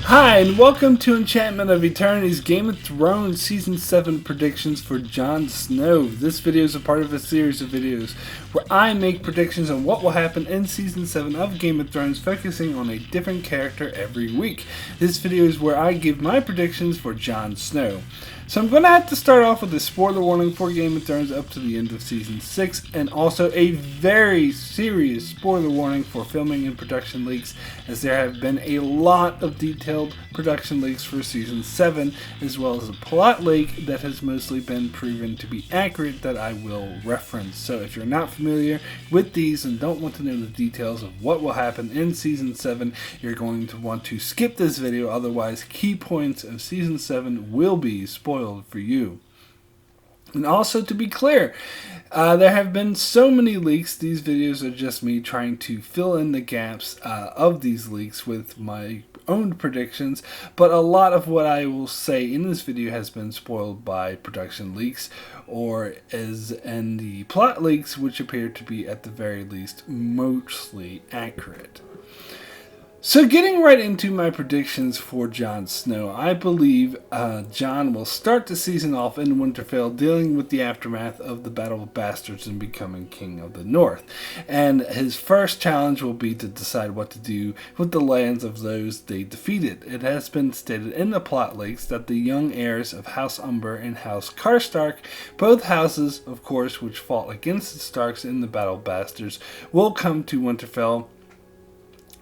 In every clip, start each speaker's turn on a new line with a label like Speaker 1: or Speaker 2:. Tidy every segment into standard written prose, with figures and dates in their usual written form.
Speaker 1: Hi, and welcome to Enchantment of Eternity's Game of Thrones Season 7 predictions for Jon Snow. This video is a part of a series of videos where I make predictions on what will happen in Season 7 of Game of Thrones, focusing on a different character every week. This video is where I give my predictions for Jon Snow. So I'm going to have to start off with a spoiler warning for Game of Thrones up to the end of Season 6, and also a very serious spoiler warning for filming and production leaks, as there have been a lot of detailed production leaks for Season 7, as well as a plot leak that has mostly been proven to be accurate that I will reference. So if you're not familiar with these and don't want to know the details of what will happen in Season 7, you're going to want to skip this video, otherwise key points of Season 7 will be spoiled for you. And also, to be clear, there have been so many leaks. These videos are just me trying to fill in the gaps of these leaks with my own predictions, but a lot of what I will say in this video has been spoiled by production leaks, or as in the plot leaks, which appear to be at the very least mostly accurate. So getting right into my predictions for Jon Snow, I believe Jon will start the season off in Winterfell dealing with the aftermath of the Battle of Bastards and becoming King of the North. And his first challenge will be to decide what to do with the lands of those they defeated. It has been stated in the plot leaks that the young heirs of House Umber and House Karstark, both houses, of course, which fought against the Starks in the Battle of Bastards, will come to Winterfell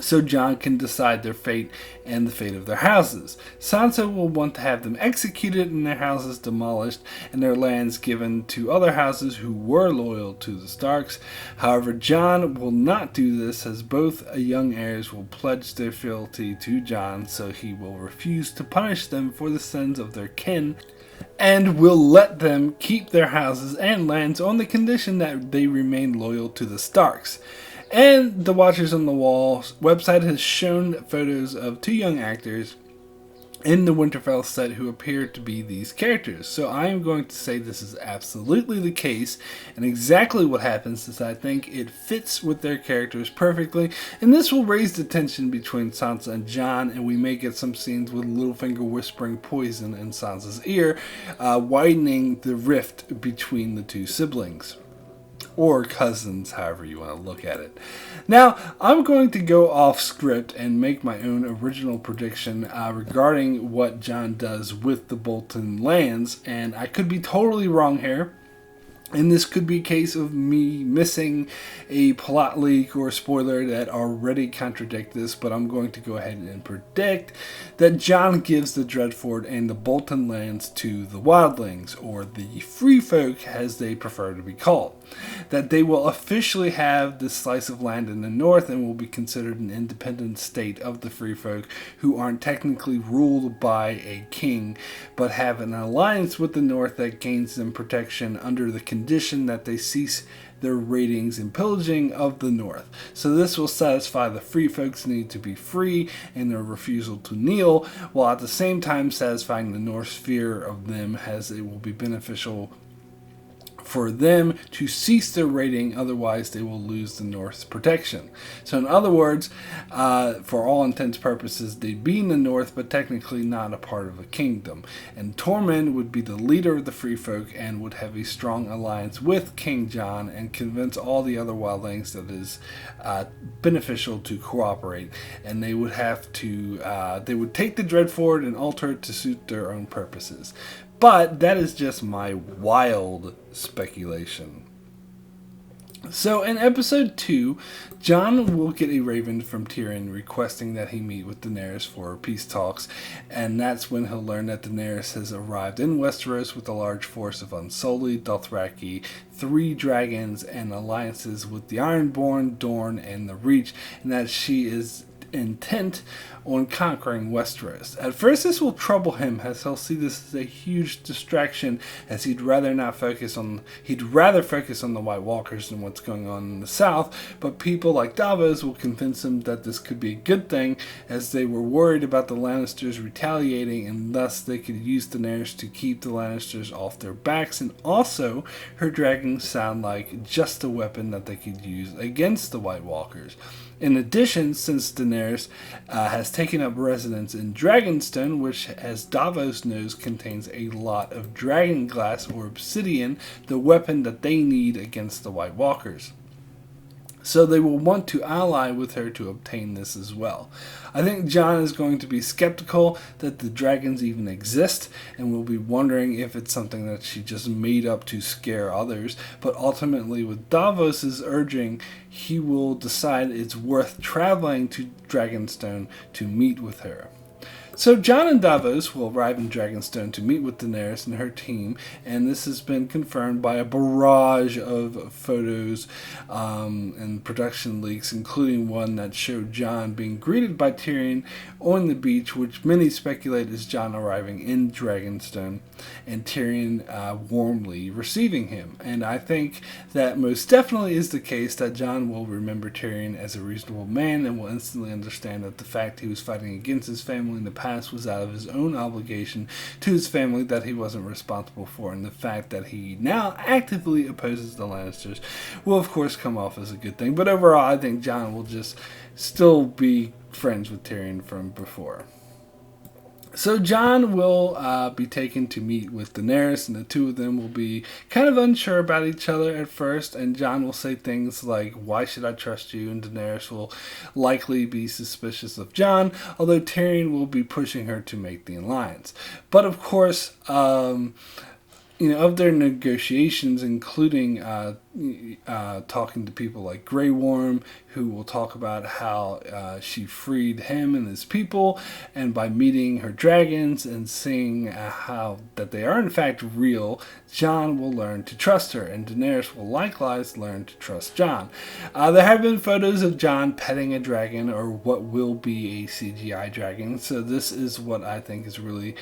Speaker 1: so Jon can decide their fate and the fate of their houses. Sansa will want to have them executed and their houses demolished and their lands given to other houses who were loyal to the Starks. However, Jon will not do this, as both young heirs will pledge their fealty to Jon, so he will refuse to punish them for the sins of their kin, and will let them keep their houses and lands on the condition that they remain loyal to the Starks. And the Watchers on the Wall website has shown photos of two young actors in the Winterfell set who appear to be these characters. So I am going to say this is absolutely the case and exactly what happens, as I think it fits with their characters perfectly. And this will raise the tension between Sansa and Jon, and we may get some scenes with Littlefinger whispering poison in Sansa's ear, widening the rift between the two siblings. Or cousins, however you want to look at it. Now, I'm going to go off script and make my own original prediction regarding what Jon does with the Bolton lands, and I could be totally wrong here. And this could be a case of me missing a plot leak or spoiler that already contradict this, but I'm going to go ahead and predict that Jon gives the Dreadfort and the Bolton lands to the Wildlings, or the Free Folk as they prefer to be called. That they will officially have this slice of land in the north and will be considered an independent state of the Free Folk, who aren't technically ruled by a king, but have an alliance with the north that gains them protection under the condition that they cease their raidings and pillaging of the north. So this will satisfy the Free Folk's need to be free and their refusal to kneel, while at the same time satisfying the North's fear of them, as it will be beneficial for them to cease their raiding, otherwise they will lose the North's protection. So in other words, for all intents and purposes, they'd be in the North, but technically not a part of a kingdom. And Tormund would be the leader of the Free Folk and would have a strong alliance with King Jon and convince all the other wildlings that it is beneficial to cooperate. And they would have to, they would take the Dreadfort and alter it to suit their own purposes. But that is just my wild speculation. So in episode 2, Jon will get a raven from Tyrion requesting that he meet with Daenerys for peace talks, and that's when he'll learn that Daenerys has arrived in Westeros with a large force of Unsullied, Dothraki, 3 dragons, and alliances with the Ironborn, Dorne, and the Reach, and that she is intent on conquering Westeros. At first this will trouble him, as he'll see this as a huge distraction, as he'd rather focus on the White Walkers and what's going on in the south, but people like Davos will convince him that this could be a good thing, as they were worried about the Lannisters retaliating, and thus they could use Daenerys to keep the Lannisters off their backs, and also her dragons sound like just a weapon that they could use against the White Walkers. In addition, since Daenerys has taken up residence in Dragonstone, which, as Davos knows, contains a lot of dragon glass or obsidian, the weapon that they need against the White Walkers. So they will want to ally with her to obtain this as well. I think Jon is going to be skeptical that the dragons even exist and will be wondering if it's something that she just made up to scare others. But ultimately, with Davos's urging, he will decide it's worth traveling to Dragonstone to meet with her. So Jon and Davos will arrive in Dragonstone to meet with Daenerys and her team, and this has been confirmed by a barrage of photos and production leaks, including one that showed Jon being greeted by Tyrion on the beach, which many speculate is Jon arriving in Dragonstone, and Tyrion warmly receiving him. And I think that most definitely is the case that Jon will remember Tyrion as a reasonable man and will instantly understand that the fact he was fighting against his family in the past was out of his own obligation to his family that he wasn't responsible for, and the fact that he now actively opposes the Lannisters will of course come off as a good thing. But overall, I think Jon will just still be friends with Tyrion from before. So Jon will be taken to meet with Daenerys, and the two of them will be kind of unsure about each other at first, and Jon will say things like, "Why should I trust you?" and Daenerys will likely be suspicious of Jon, although Tyrion will be pushing her to make the alliance. But of course, of their negotiations, including talking to people like Grey Worm, who will talk about how she freed him and his people, and by meeting her dragons and seeing how that they are in fact real, Jon will learn to trust her, and Daenerys will likewise learn to trust Jon. There have been photos of Jon petting a dragon, or what will be a CGI dragon, so this is what I think is really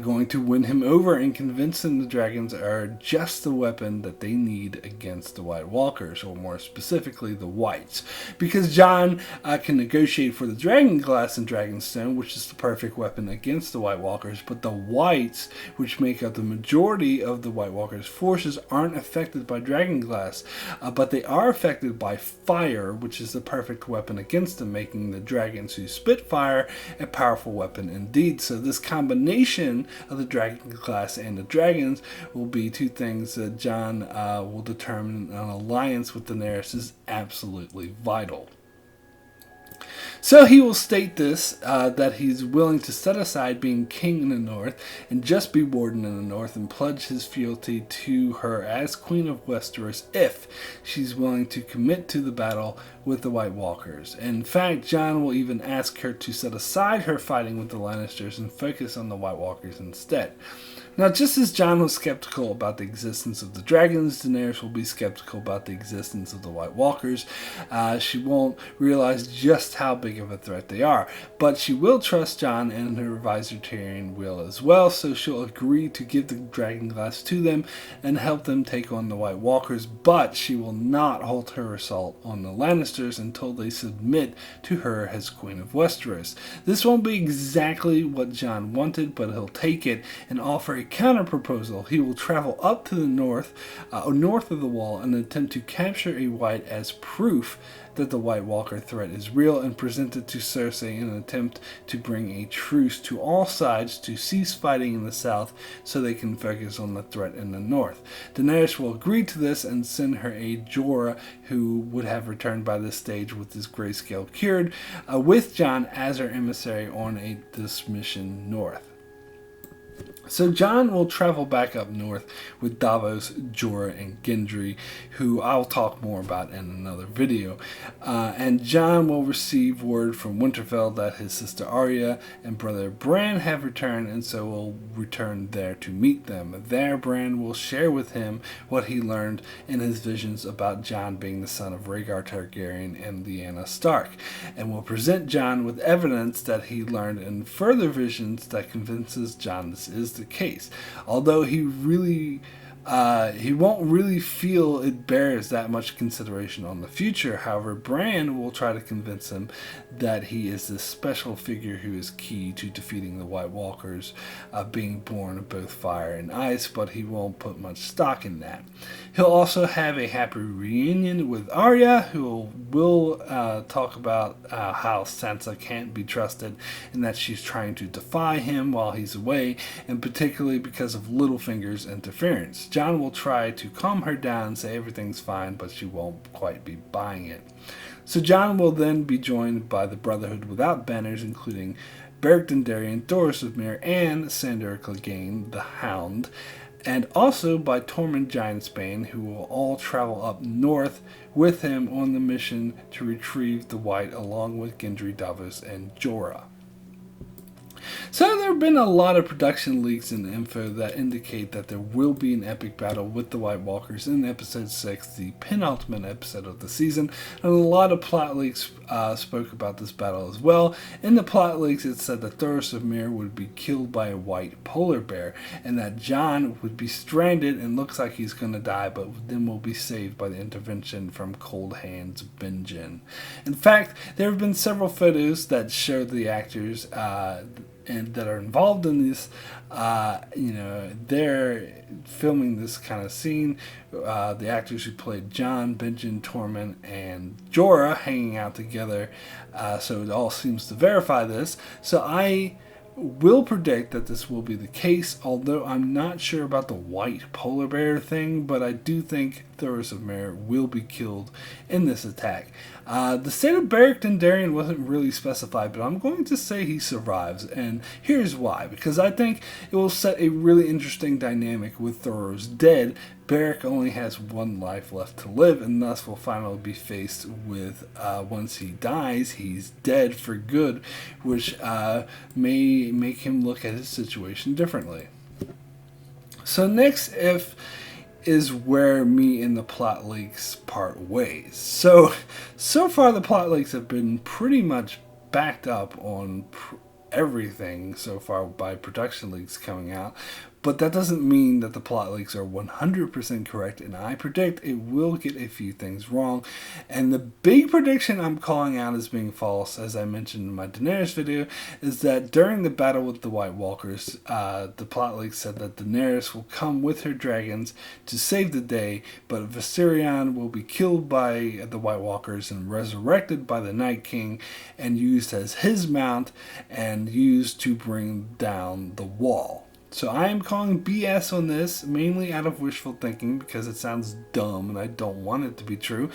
Speaker 1: going to win him over and convince him the dragons are just the weapon that they need against the White Walkers, or more specifically the Whites. Because Jon can negotiate for the dragon glass in Dragonstone, which is the perfect weapon against the White Walkers, but the Whites, which make up the majority of the White Walkers' forces, aren't affected by dragon glass, but they are affected by fire, which is the perfect weapon against them, making the dragons who spit fire a powerful weapon indeed. So this combination of the dragon glass and the dragons will be two things that Jon will determine an alliance with Daenerys is absolutely vital. So he will state this, that he's willing to set aside being king in the north and just be warden in the north, and pledge his fealty to her as queen of Westeros if she's willing to commit to the battle with the White Walkers. In fact, Jon will even ask her to set aside her fighting with the Lannisters and focus on the White Walkers instead. Now, just as Jon was skeptical about the existence of the dragons, Daenerys will be skeptical about the existence of the White Walkers. She won't realize just how big of a threat they are, but she will trust Jon, and her advisor Tyrion will as well, so she'll agree to give the dragon glass to them and help them take on the White Walkers, but she will not halt her assault on the Lannisters until they submit to her as Queen of Westeros. This won't be exactly what Jon wanted, but he'll take it and offer a counter proposal. He will travel up to the north of the wall and attempt to capture a White as proof that the White Walker threat is real, and present it to Cersei in an attempt to bring a truce to all sides to cease fighting in the south so they can focus on the threat in the north. Daenerys will agree to this and send her aide Jorah, who would have returned by this stage with his grayscale cured, with Jon as her emissary on this mission north. So Jon will travel back up north with Davos, Jorah, and Gendry, who I'll talk more about in another video. And Jon will receive word from Winterfell that his sister Arya and brother Bran have returned, and so will return there to meet them. There, Bran will share with him what he learned in his visions about Jon being the son of Rhaegar Targaryen and Lyanna Stark, and will present Jon with evidence that he learned in further visions that convinces Jon this is the case. Although he really he won't really feel it bears that much consideration on the future. However, Bran will try to convince him that he is this special figure who is key to defeating the White Walkers, being born of both fire and ice, but he won't put much stock in that. He'll also have a happy reunion with Arya, who will talk about how Sansa can't be trusted and that she's trying to defy him while he's away, and particularly because of Littlefinger's interference. Jon will try to calm her down and say everything's fine, but she won't quite be buying it. So Jon will then be joined by the Brotherhood without banners, including Beric Dondarrion, Thoros of Myr, and Sandor Clegane, the Hound, and also by Tormund Giantsbane, who will all travel up north with him on the mission to retrieve the White, along with Gendry, Davos, and Jorah. So there have been a lot of production leaks and info that indicate that there will be an epic battle with the White Walkers in episode 6, the penultimate episode of the season, and a lot of plot leaks spoke about this battle as well. In the plot leaks, it said that Thoros of Myr would be killed by a white polar bear, and that Jon would be stranded and looks like he's going to die, but then will be saved by the intervention from Cold Hands Benjen. In fact, there have been several photos that show the actors and that are involved in this, they're filming this kind of scene. The actors who played Jon, Benjen, Tormund, and Jorah hanging out together. So it all seems to verify this. So I will predict that this will be the case, although I'm not sure about the white polar bear thing, but I do think Thoros of Myr will be killed in this attack. The state of Beric Dondarrion wasn't really specified, but I'm going to say he survives, and here's why. Because I think it will set a really interesting dynamic with Thoros dead. Beric only has one life left to live, and thus will finally be faced with, once he dies, he's dead for good, which may make him look at his situation differently. So next, is where me and the plot leaks part ways. So far the plot leaks have been pretty much backed up on everything so far by production leaks coming out, but that doesn't mean that the plot leaks are 100% correct, and I predict it will get a few things wrong. And the big prediction I'm calling out as being false, as I mentioned in my Daenerys video, is that during the battle with the White Walkers, the plot leak said that Daenerys will come with her dragons to save the day, but Viserion will be killed by the White Walkers and resurrected by the Night King and used as his mount and used to bring down the wall. So I am calling BS on this, mainly out of wishful thinking because it sounds dumb and I don't want it to be true.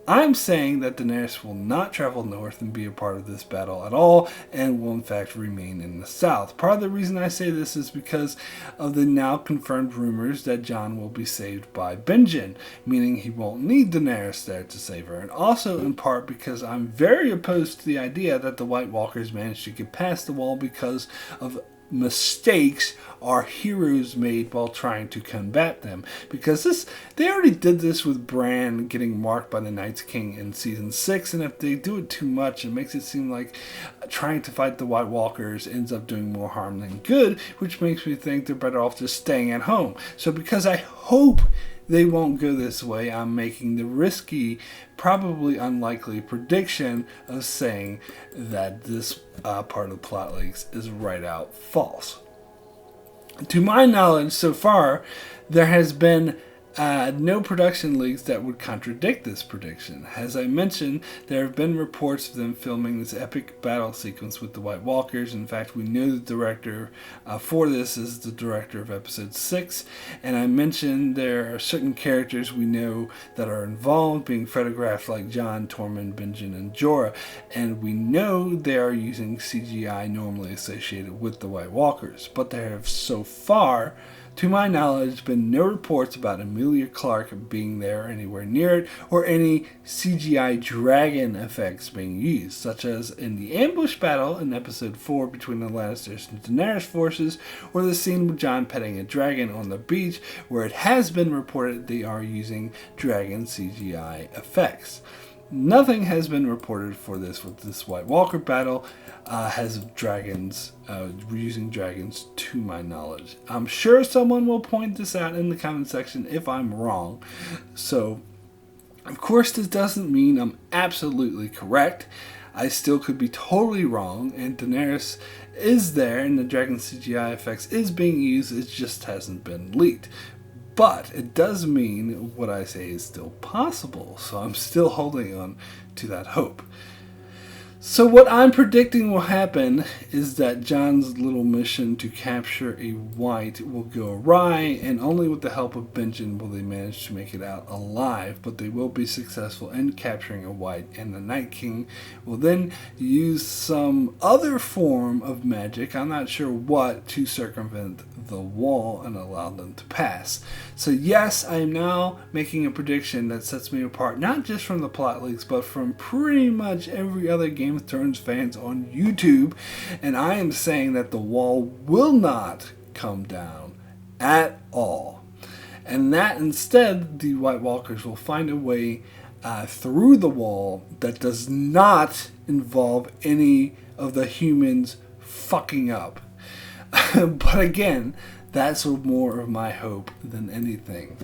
Speaker 1: I'm saying that Daenerys will not travel north and be a part of this battle at all, and will in fact remain in the south. Part of the reason I say this is because of the now confirmed rumors that Jon will be saved by Benjen, meaning he won't need Daenerys there to save her, and also in part because I'm very opposed to the idea that the White Walkers managed to get past the wall because of mistakes our heroes made while trying to combat them, because they already did this with Bran getting marked by the Night's King in season 6, and if they do it too much, it makes it seem like trying to fight the White Walkers ends up doing more harm than good, which makes me think they're better off just staying at home. So because I hope they won't go this way, I'm making the risky, probably unlikely prediction of saying that this part of the plot leaks is right out false. To my knowledge, so far, there has been no production leaks that would contradict this prediction. As I mentioned, there have been reports of them filming this epic battle sequence with the White Walkers. In fact, we know the director for this is the director of episode 6, and I mentioned there are certain characters we know that are involved, being photographed like Jon, Tormund, Benjen, and Jorah, and we know they are using CGI normally associated with the White Walkers, but there have so far, to my knowledge, been no reports about Emilia Clarke being there or anywhere near it, or any CGI dragon effects being used, such as in the ambush battle in episode 4 between the Lannisters and Daenerys forces, or the scene with Jon petting a dragon on the beach, where it has been reported they are using dragon CGI effects. Nothing has been reported for this with this White Walker battle has dragons, using dragons to my knowledge. I'm sure someone will point this out in the comment section if I'm wrong. So, of course, this doesn't mean I'm absolutely correct. I still could be totally wrong, and Daenerys is there, and the dragon CGI effects is being used, it just hasn't been leaked. But it does mean what I say is still possible, so I'm still holding on to that hope. So what I'm predicting will happen is that Jon's little mission to capture a white will go awry, and only with the help of Benjen will they manage to make it out alive, but they will be successful in capturing a white, and the Night King will then use some other form of magic, I'm not sure what, to circumvent the wall and allow them to pass. So yes, I am now making a prediction that sets me apart, not just from the plot leaks, but from pretty much every other Game of Thrones fans on YouTube, and I am saying that the wall will not come down at all, and that instead the White Walkers will find a way through the wall that does not involve any of the humans fucking up. But again, that's more of my hope than anything.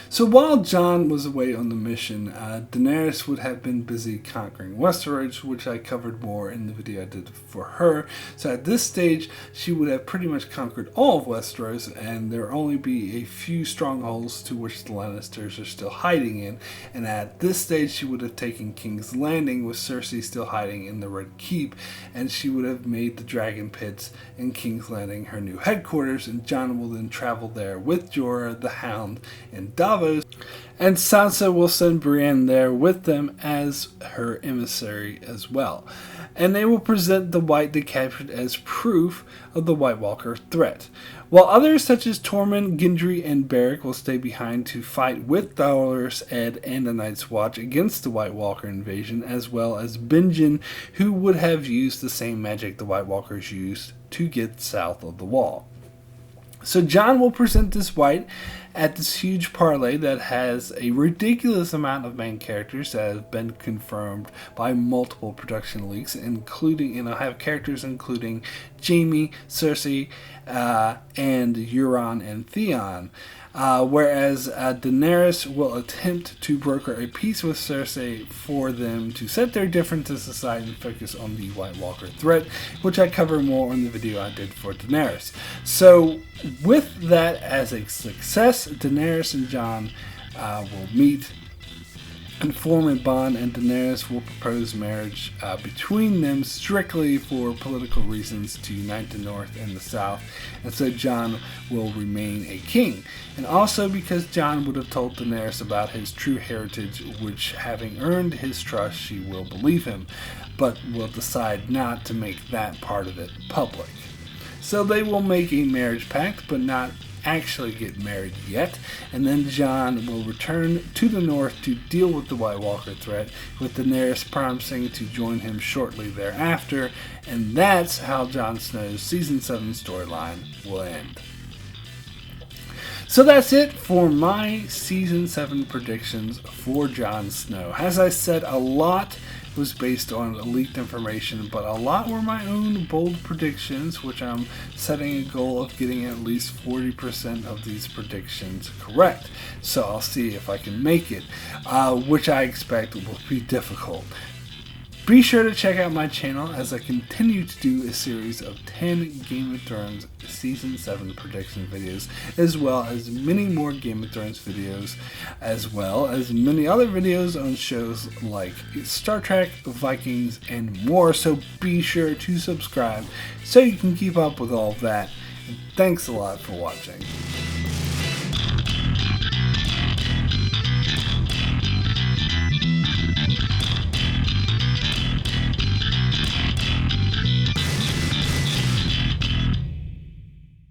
Speaker 1: So while Jon was away on the mission, Daenerys would have been busy conquering Westeros, which I covered more in the video I did for her. So at this stage, she would have pretty much conquered all of Westeros, and there would only be a few strongholds to which the Lannisters are still hiding in. And at this stage, she would have taken King's Landing, with Cersei still hiding in the Red Keep, and she would have made the Dragon Pits in King's Landing her new headquarters, and Jon will then travel there with Jorah, the Hound, and Davos, and Sansa will send Brienne there with them as her emissary as well. And they will present the white they captured as proof of the White Walker threat. While others such as Tormund, Gendry, and Beric will stay behind to fight with Dolorous, Ed, and the Night's Watch against the White Walker invasion, as well as Benjen, who would have used the same magic the White Walkers used to get south of the wall. So Jon will present this white at this huge parlay that has a ridiculous amount of main characters that have been confirmed by multiple production leaks, including, and I have characters including Jaime, Cersei, and Euron and Theon. Whereas Daenerys will attempt to broker a peace with Cersei for them to set their differences aside and focus on the White Walker threat, which I cover more in the video I did for Daenerys. So with that as a success, Daenerys and Jon will meet and form a bond, and Daenerys will propose marriage between them strictly for political reasons to unite the North and the South, and so Jon will remain a king. And also because Jon would have told Daenerys about his true heritage, which, having earned his trust, she will believe him, but will decide not to make that part of it public. So they will make a marriage pact, but not actually get married yet, and then Jon will return to the North to deal with the White Walker threat, with Daenerys promising to join him shortly thereafter, and that's how Jon Snow's Season 7 storyline will end. So that's it for my Season 7 predictions for Jon Snow. As I said, a lot was based on leaked information, but a lot were my own bold predictions, which I'm setting a goal of getting at least 40% of these predictions correct. So I'll see if I can make it, which I expect will be difficult. Be sure to check out my channel as I continue to do a series of 10 Game of Thrones Season 7 prediction videos, as well as many more Game of Thrones videos, as well as many other videos on shows like Star Trek, Vikings, and more. So be sure to subscribe so you can keep up with all of that. And thanks a lot for watching.